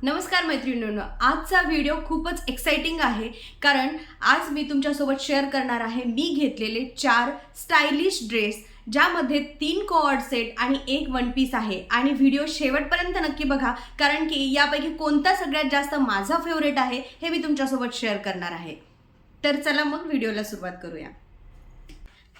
नमस्कार मैत्रिणींनो, आजचा व्हिडिओ खूपच एक्साइटिंग आहे कारण आज मी तुमच्यासोबत शेअर करणार आहे मी घेतलेले 4 स्टायलिश ड्रेस, ज्यामध्ये 3 कोऑर्ड सेट आणि 1 वन पीस आहे. आणि व्हिडिओ शेवटपर्यंत नक्की बघा कारण की यापैकी कोणता सगळ्यात जास्त माझा फेवरेट आहे हे मी तुमच्यासोबत शेअर करणार आहे. तर चला मग व्हिडिओला सुरुवात करूया.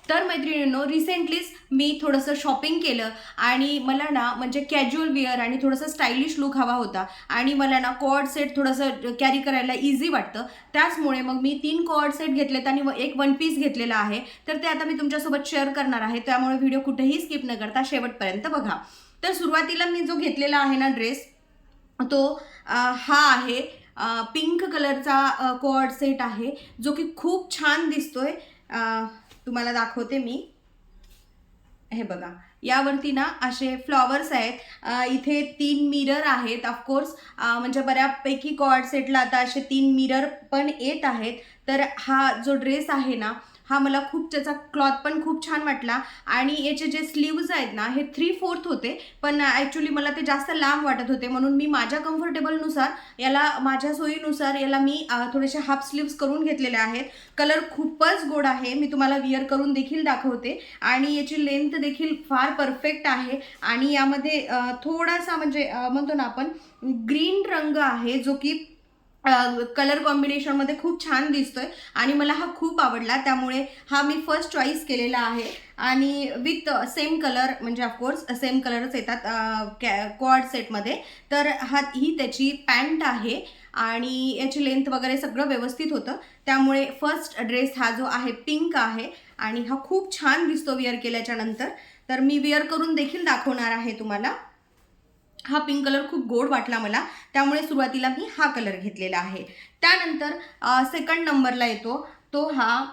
तर मैत्रिणींनो, रिसेंटलीच मी थोडंसं शॉपिंग केलं आणि मला ना म्हणजे कॅज्युअल वेअर आणि थोडंसं स्टायलिश लुक हवा होता आणि मला ना कॉर्ड सेट थोडंसं कॅरी करायला इझी वाटतं. त्याचमुळे मग मी 3 कॉर्ड सेट घेतलेत आणि एक वन पीस घेतलेला आहे. तर ते आता मी तुमच्यासोबत शेअर करणार आहे, त्यामुळे व्हिडिओ कुठेही स्किप न करता शेवटपर्यंत बघा. तर सुरुवातीला मी जो घेतलेला आहे ना ड्रेस, तो हा आहे पिंक कलरचा कॉर्ड सेट आहे, जो की खूप छान दिसतोय. तुम्हाला दाखवते मी. हे बघा, यावरती ना असे फ्लॉवर्स आहेत. इथे 3 मिरर आहेत. ऑफकोर्स म्हणजे बऱ्यापैकी कॉर्ड सेटला आता असे 3 मिरर पण येत आहेत. तर हा जो ड्रेस आहे ना, हा मला खूप, त्याचा क्लॉथ पण खूप छान वाटला. आणि याचे जे स्लीव्ज आहेत ना, हे 3/4 होते, पण ॲक्च्युली मला ते जास्त लांब वाटत होते, म्हणून मी माझ्या कम्फर्टेबलनुसार याला, माझ्या सोयीनुसार याला मी थोडेसे हाफ स्लीव्स करून घेतलेले आहेत. कलर खूपच गोड आहे. मी तुम्हाला विअर करून देखील दाखवते. आणि याची लेंथ देखील फार परफेक्ट आहे. आणि यामध्ये थोडासा म्हणजे म्हणतो ना आपण, ग्रीन रंग आहे, जो की कलर कॉम्बिनेशनमध्ये खूप छान दिसतोय आणि मला हा खूप आवडला. त्यामुळे हा मी फर्स्ट चॉईस केलेला आहे. आणि विथ सेम कलर, म्हणजे ऑफकोर्स सेम कलरच येतात क्वाड सेटमध्ये. तर ही त्याची पॅन्ट आहे आणि याची लेंथ वगैरे सगळं व्यवस्थित होतं. त्यामुळे फर्स्ट ड्रेस हा जो आहे पिंक आहे आणि हा खूप छान दिसतो विअर केल्याच्या नंतर. तर मी विअर करून देखील दाखवणार आहे तुम्हाला. हा पिंक कलर खूप गोड वाटला मला, त्यामुळे सुरुवातीला मी हा कलर घेतलेला आहे. त्यानंतर सेकंड नंबरला येतो तो हा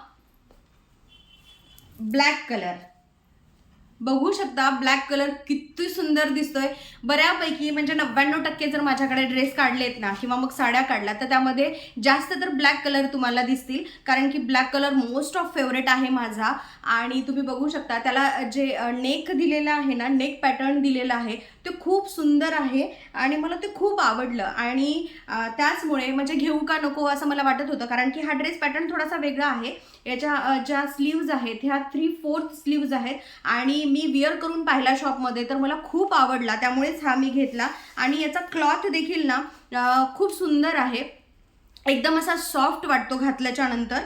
ब्लॅक कलर. बघू शकता ब्लॅक कलर किती सुंदर दिसतोय. बऱ्यापैकी म्हणजे 99% जर माझ्याकडे ड्रेस काढलेत ना, किंवा मग साड्या काढल्या, तर त्यामध्ये जास्त तर ब्लॅक कलर तुम्हाला दिसतील, कारण की black colour most of favourite आहे माझा. आणि तुम्ही बघू शकता त्याला जे नेक दिलेलं आहे ना, नेक पॅटर्न दिलेलं आहे, ते खूप सुंदर आहे आणि मला ते खूप आवडलं. आणि त्याचमुळे म्हणजे घेऊ का नको असं मला वाटत होतं, कारण की हा ड्रेस पॅटर्न थोडासा वेगळा आहे. याच्या ज्या स्लीव्ज आहेत ह्या 3/4 स्लीव्ज आहेत आणि मी विअर करून पाहिला शॉपमध्ये, तर मला खूप आवडला, त्यामुळेच हा मी घेतला. आणि याचा क्लॉथ देखील ना खूप सुंदर आहे, एकदम असा सॉफ्ट वाटतो घातल्याच्या नंतर.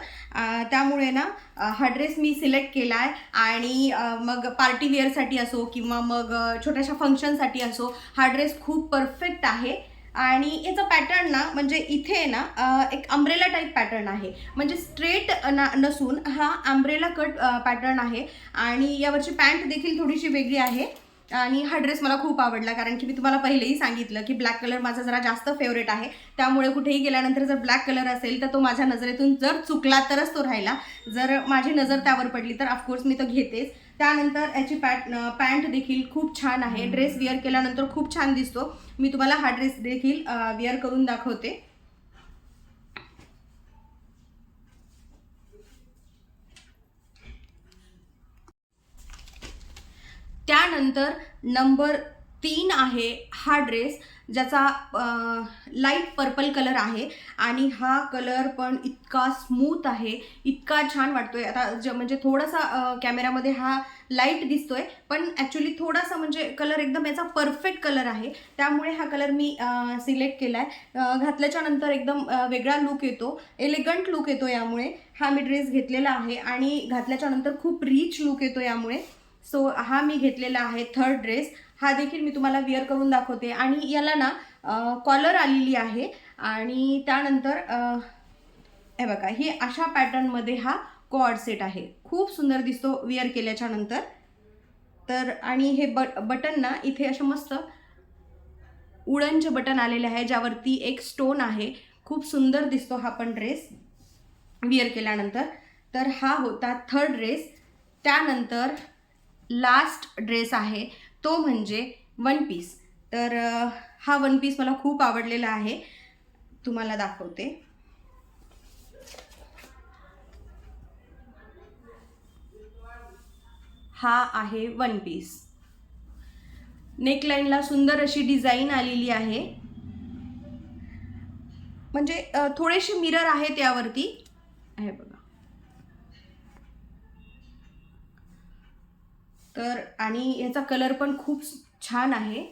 त्यामुळे ना हा ड्रेस मी सिलेक्ट केला आहे. आणि मग पार्टी वेअरसाठी असो किंवा मग छोट्याशा फंक्शनसाठी असो, हा ड्रेस खूप परफेक्ट आहे. आणि याचा पॅटर्न ना, म्हणजे इथे ना एक अम्ब्रेला टाईप पॅटर्न आहे, म्हणजे स्ट्रेट नसून हा अम्ब्रेला कट पॅटर्न आहे. आणि यावरची पॅन्ट देखील थोडीशी वेगळी आहे. आणि हा ड्रेस मला खूप आवडला, कारण की मी तुम्हाला पहिलेही सांगितलं की ब्लॅक कलर माझा जरा जास्त फेवरेट आहे. त्यामुळे कुठेही गेल्यानंतर जर ब्लॅक कलर असेल तर तो माझ्या नजरेतून जर चुकला तरच तो राहिला, जर माझी नजर त्यावर पडली तर ऑफकोर्स मी तो घेतेच. त्यानंतर याची पॅन्ट देखील खूप छान आहे. ड्रेस विअर केल्यानंतर खूप छान दिसतो. मी तुम्हाला हा ड्रेस देखील विअर करून दाखवते. त्यानंतर नंबर 3 आहे हा ड्रेस, ज्याचा लाईट पर्पल कलर आहे. आणि हा कलर पण इतका स्मूथ आहे, इतका छान वाटतोय. आता म्हणजे थोडासा कॅमेरामध्ये हा लाईट दिसतोय, पण ॲक्च्युली थोडासा म्हणजे कलर एकदम याचा परफेक्ट कलर आहे. त्यामुळे हा कलर मी सिलेक्ट केला आहे. घातल्याच्या नंतर एकदम वेगळा लुक येतो, एलिगंट लुक येतो. यामुळे हा मी ड्रेस घेतलेला आहे आणि घातल्याच्या नंतर खूप रिच लुक येतो यामुळे. सो हा मी घेतलेला आहे थर्ड ड्रेस. हा देखील मी तुम्हाला विअर करून दाखवते. आणि याला ना कॉलर आलेली आहे. आणि त्यानंतर हे बघा, ही अशा पॅटर्नमध्ये हा कॉर्ड सेट आहे, खूप सुंदर दिसतो विअर केल्याच्या नंतर. तर आणि हे बटन ना इथे असे मस्त उडनचे बटन आलेले आहे, ज्यावरती एक स्टोन आहे. खूप सुंदर दिसतो हा पण ड्रेस विअर केल्यानंतर. तर हा होता थर्ड ड्रेस. त्यानंतर लास्ट ड्रेस आहे तो म्हणजे वन पीस. तर हा वन पीस मला खूप आवडलेला आहे, तुम्हाला दाखवते. हा आहे वन पीस. नेकलाईनला सुंदर अशी डिझाईन आलेली आहे. म्हणजे थोडेसे मिरर आहेत यावरती, आहे बघा. तर आणि याचा कलर पण खूप छान आहे,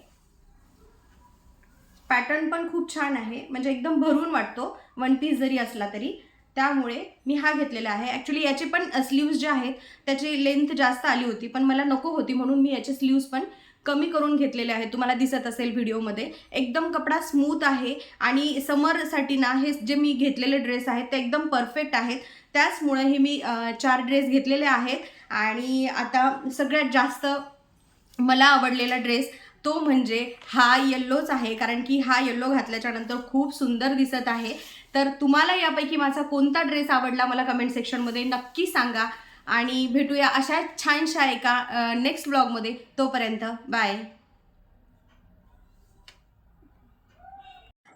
पॅटर्न पण खूप छान आहे, म्हणजे एकदम भरून वाटतो वन पीस जरी असला तरी. त्यामुळे मी हा घेतलेला आहे. ॲक्च्युली याचे पण स्लीव्ज जे आहेत त्याची लेंथ जास्त आली होती, पण मला नको होती म्हणून मी याचे स्लीव्ज पण कमी करून घेतलेले आहेत. तुम्हाला दिसत असेल व्हिडिओमध्ये. एकदम कपडा स्मूथ आहे आणि समरसाठी ना हे जे मी घेतलेले ड्रेस आहेत ते एकदम परफेक्ट आहेत. त्याचमुळे हे मी 4 ड्रेस घेतलेले आहेत. आणि आता सगळ्यात जास्त मला आवडलेला ड्रेस तो म्हणजे हा येल्लोच आहे, कारण की हा येल्लो घातल्याच्या नंतर खूप सुंदर दिसत आहे. तर तुम्हाला यापैकी माझा कोणता ड्रेस आवडला मला कमेंट सेक्शनमध्ये नक्की सांगा. आणि भेटूया अशा छानशा एका नेक्स्ट ब्लॉगमध्ये. तोपर्यंत बाय.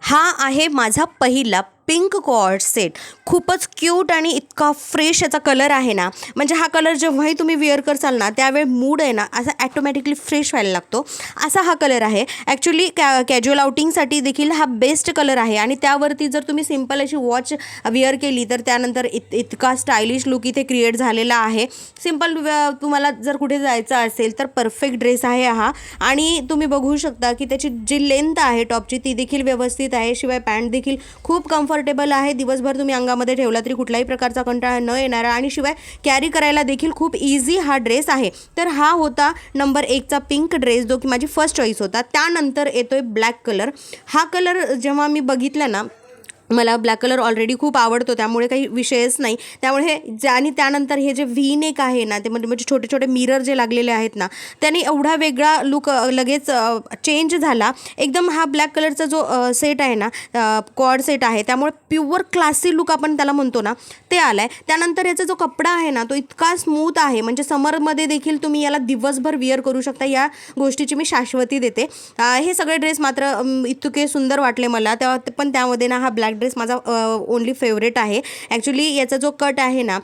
हा आहे माझा पहिला पिंक कॉर्ड सेट. खूपच क्यूट आणि इतका फ्रेश याचा कलर आहे ना, म्हणजे हा कलर जेव्हाही तुम्ही वेअर करसाल ना त्यावेळी मूड आहे ना असा ॲटोमॅटिकली फ्रेश व्हायला लागतो, असा हा कलर आहे. ॲक्च्युली कॅज्युअल आउटिंगसाठी देखील हा बेस्ट कलर आहे. आणि त्यावरती जर तुम्ही सिम्पल अशी वॉच वेअर केली तर त्यानंतर इतका स्टायलिश लुक इथे क्रिएट झालेला आहे. सिम्पल तुम्हाला जर कुठे जायचं असेल तर परफेक्ट ड्रेस आहे हा. आणि तुम्ही बघू शकता की त्याची जी लेंथ आहे टॉपची ती देखील व्यवस्थित आहे. शिवाय पॅन्ट देखील खूप कम्फर्टेबल आहे. दिवसभर तुम्ही अंगामध्ये ठेवला तरी कुठल्याही प्रकारचा कंटाळा न येणारा आणि शिवाय कॅरी करायला देखील खूप इझी हा ड्रेस आहे. तर हा होता नंबर 1चा पिंक ड्रेस, जो की माझी फर्स्ट चॉईस होता. त्यानंतर येतोय ब्लॅक कलर. हा कलर जेव्हा मी बघितला ना, मला ब्लॅक कलर ऑलरेडी खूप आवडतो, त्यामुळे काही विषयच नाही. त्यामुळे आणि त्यानंतर हे जे व्ही नेक आहे ना, ते म्हणजे छोटे छोटे मिरर जे लागलेले आहेत ना, त्याने एवढा वेगळा लुक लगेच चेंज झाला. एकदम हा ब्लॅक कलरचा जो सेट आहे ना, कॉर्ड सेट आहे, त्यामुळे प्युअर क्लासी लुक आपण त्याला म्हणतो ना, ते आलं आहे. त्यानंतर याचा जो कपडा आहे ना तो इतका स्मूथ आहे, म्हणजे समरमध्ये देखील तुम्ही याला दिवसभर विअर करू शकता. या गोष्टीची मी शाश्वती देते. हे सगळे ड्रेस मात्र इतके सुंदर वाटले मला, पण त्यामध्ये ना हा ब्लॅक ड्रेस माझा ओनली फेवरेट आहे. ॲक्च्युली याचा जो कट आहे ना,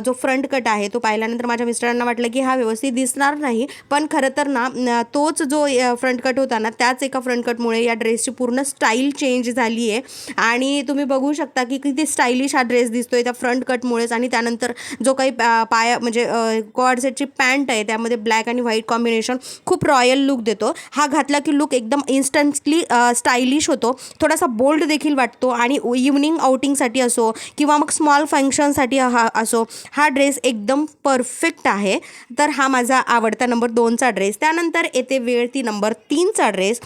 जो फ्रंट कट आहे, तो पाहिल्यानंतर माझ्या मिस्टरांना वाटलं की हा व्यवस्थित दिसणार नाही, पण खरं तर ना तोच जो फ्रंट कट होता ना, त्याच एका फ्रंट कटमुळे या ड्रेसची पूर्ण स्टाईल चेंज झाली आहे. आणि तुम्ही बघू शकता की किती स्टायलिश हा ड्रेस दिसतोय त्या फ्रंट कटमुळेच. आणि त्यानंतर जो काही पाया म्हणजे कॉर्ड सेटची पॅन्ट आहे त्यामध्ये ब्लॅक आणि व्हाईट कॉम्बिनेशन खूप रॉयल लुक देतो. हा घातला की लुक एकदम इन्स्टंटली स्टायलिश होतो, थोडासा बोल्ड देखील वाटतो. आणि इव्हनिंग आउटिंगसाठी असो किंवा मग स्मॉल फंक्शनसाठी असो, हा ड्रेस एकदम परफेक्ट आहे. तर हा माझा आवडता नंबर 2चा ड्रेस. त्यानंतर येते वेळ ती नंबर 3चा ड्रेस.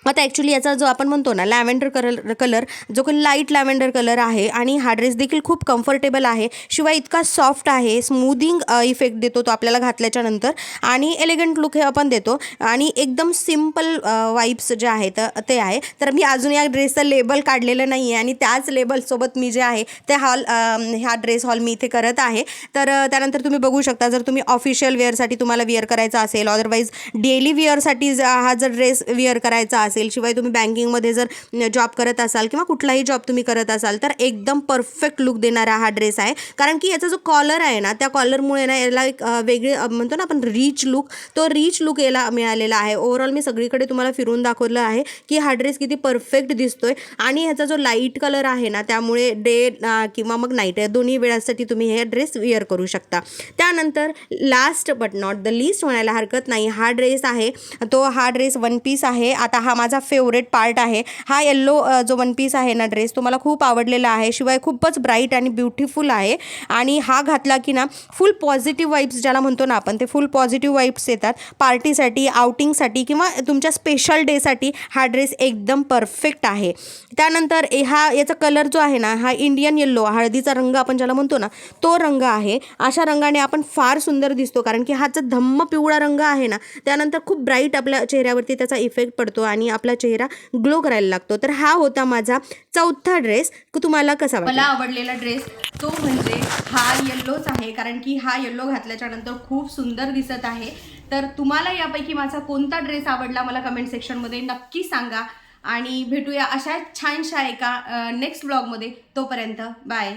आता ॲक्च्युली याचा जो आपण म्हणतो ना लॅव्हेंडर कलर जो की लाईट लॅव्हेंडर कलर आहे, आणि हा ड्रेस देखील खूप कम्फर्टेबल आहे. शिवाय इतका सॉफ्ट आहे, स्मूदिंग इफेक्ट देतो तो आपल्याला घातल्याच्या नंतर, आणि एलिगंट लुक हे आपण देतो. आणि एकदम सिम्पल वाईब्स जे आहेत ते आहे. तर मी अजून या ड्रेसचं लेबल काढलेलं नाही आहे, आणि त्याच लेबलसोबत मी जे आहे ते ह्या ड्रेस हॉल मी इथे करत आहे. तर त्यानंतर तुम्ही बघू शकता, जर तुम्ही ऑफिशियल वेअरसाठी तुम्हाला वेअर करायचा असेल, अदरवाईज डेली वेअरसाठी हा जर ड्रेस वेअर करायचा असेल, शिवाय तुम्ही बँकिंगमध्ये जर जॉब करत असाल किंवा कुठलाही जॉब तुम्ही करत असाल, तर एकदम परफेक्ट लुक देणारा हा ड्रेस आहे. कारण की याचा जो कॉलर आहे ना, त्या कॉलरमुळे ना याला एक वेगळे म्हणतो ना आपण रिच लुक, तो रिच लुक याला मिळालेला आहे. ओव्हरऑल मी सगळीकडे तुम्हाला फिरून दाखवलं आहे की हा ड्रेस किती परफेक्ट दिसतोय. आणि ह्याचा जो लाईट कलर आहे ना, त्यामुळे डे किंवा मग नाईट दोन्ही वेळासाठी तुम्ही हे ड्रेस वेअर करू शकता. त्यानंतर last but not the list म्हणायला हरकत नाही, हा ड्रेस आहे तो हा ड्रेस वन पीस आहे. आता हा माझा फेवरेट पार्ट आहे. हा येल्लो जो वन पीस आहे ना ड्रेस, तो मला खूप आवडलेला आहे. शिवाय खूपच ब्राईट आणि ब्युटिफुल आहे. आणि हा घातला की ना फुल पॉझिटिव्ह वाईब्स ज्याला म्हणतो ना आपण, ते फुल पॉझिटिव्ह वाईब्स येतात. पार्टीसाठी, आउटिंगसाठी किंवा तुमच्या स्पेशल डेसाठी हा ड्रेस एकदम परफेक्ट आहे. त्यानंतर याचा कलर जो आहे ना, हा इंडियन येल्लो, हळदीचा रंग आपण ज्याला म्हणतो ना, तो रंग आहे. अशा रंगाने आपण फार सुंदर दिसतो, कारण की हाचा धम्म पिवळा रंग आहे ना, त्यानंतर खूप ब्राईट आपल्या चेहऱ्यावरती त्याचा इफेक्ट पडतो आणि आपला चेहरा ग्लो करायला लागतो. तर हा होता माझा 4था ड्रेस. तुम्हाला कसा वाटला? मला आवडलेला ड्रेस तो म्हणजे हा येल्लोच आहे, कारण की हा येल्लो घातल्याच्या नंतर खूप सुंदर दिसत आहे. तर तुम्हाला यापैकी माझा कोणता ड्रेस आवडला मला कमेंट सेक्शनमध्ये नक्की सांगा. आणि भेटूया अशा छानशा एका नेक्स्ट ब्लॉगमध्ये. तोपर्यंत बाय.